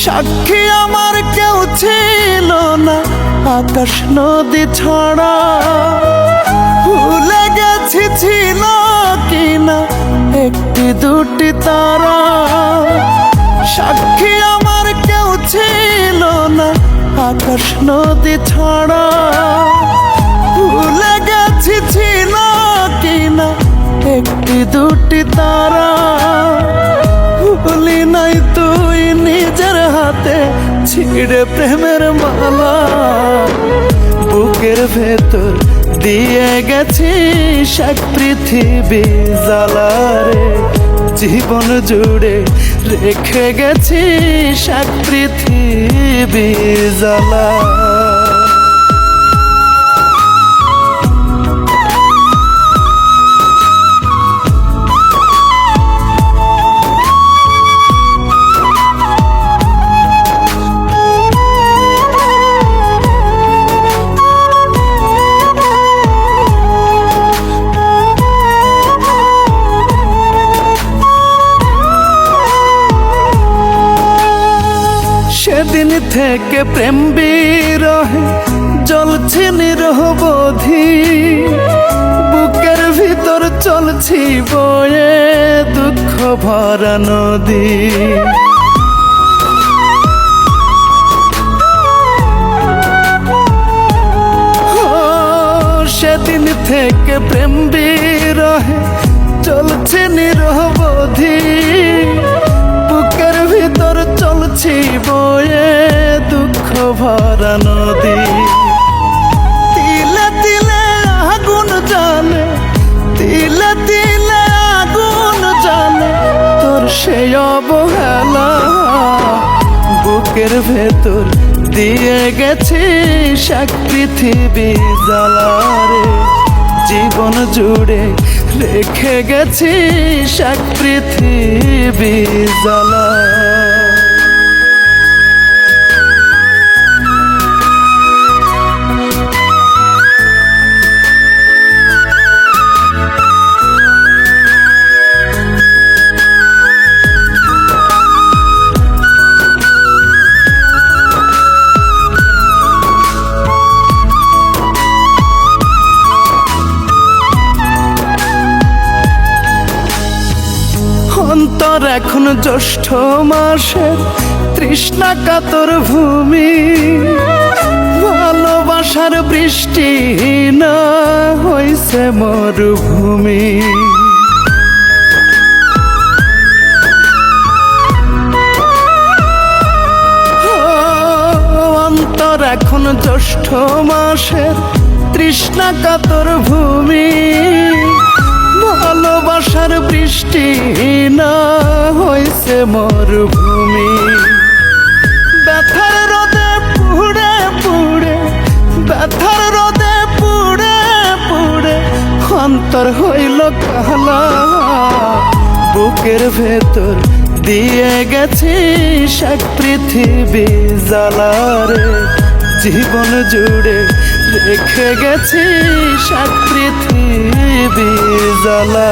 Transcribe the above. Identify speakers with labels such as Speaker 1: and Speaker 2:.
Speaker 1: সাক্ষী আমার কেউ ছিল না আকাশ নদী ছাড়া, ভুলে গেছি ছিল কিনা একটি দুটি তারা। সাক্ষী আমার কেউ ছিল না আকাশ নদী ছাড়া, ভুলে গেছি ছিল কিনা একটি দুটি তারা। ভুলি নাই তুই নিজের হাতে ছিঁড়ে প্রেমের মালা, বুকের ভেতর দিয়ে গেছিস এক পৃথিবী জ্বালারে। জীবন জুড়ে রেখে গেছিস এক পৃথিবী জ্বালা। সেদিন থেকে প্রেম বিরহে জ্বলছি নিরবধি, বুকের ভিতর চলছি বয়ে দুঃখ ভরা নদী। সেদিন থেকে প্রেম বিরহে চলছে নিরবধি, বুকের ভিতর চলছি বয়ে দুঃখ ভরা নদী। তিলে তিলে আগুন জ্বালে, তিলে তিলে আগুন জ্বালে তোর সেই অবহেলা, বুকের ভেতর দিয়ে গেছিস এক পৃথিবী জ্বালারে। জীবন জুড়ে রেখে গেছিস এক পৃথিবী জ্বালা। অন্তর এখন জ্যৈষ্ঠ মাসের তৃষ্ণা কাতর ভূমি, ভালোবাসার বৃষ্টি না হইছে মরুভূমি। অন্তর এখন জ্যৈষ্ঠ মাসের তৃষ্ণা কাতর ভূমি, ভালোবাসার বৃষ্টি না হইছে মরুভূমি। ব্যথার রোদে পুড়ে পুড়ে, ব্যথার রোদে পুড়ে পুড়ে অন্তর হইল কালা, বুকের ভেতর দিয়ে গেছিস এক পৃথিবী জ্বালারে। জীবন জুড়ে রেখে গেছিস এক পৃথিবী জ্বালা।